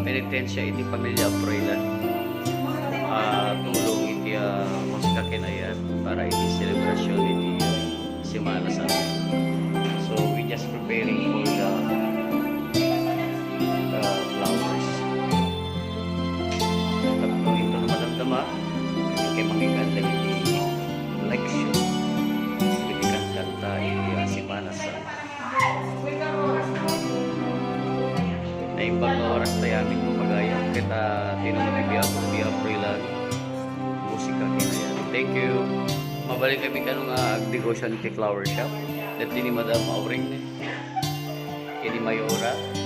penitensya iti pamilya Proilan. Tulong iti musika kinayan para iti celebration iti Semana Santa. So we just preparing for the flowers. Tapos ito naman ang dama, kay makikanda iti leksyon. Iti kanta iti Semana Santa. Naimbang na oras tayo aming kumagayang kita tinunong Proilan musika kinayan. Thank you. Mabalik kami kanong agdegosyon iti flower shop. Dati ni Madam Auring ni. Ini Mayora.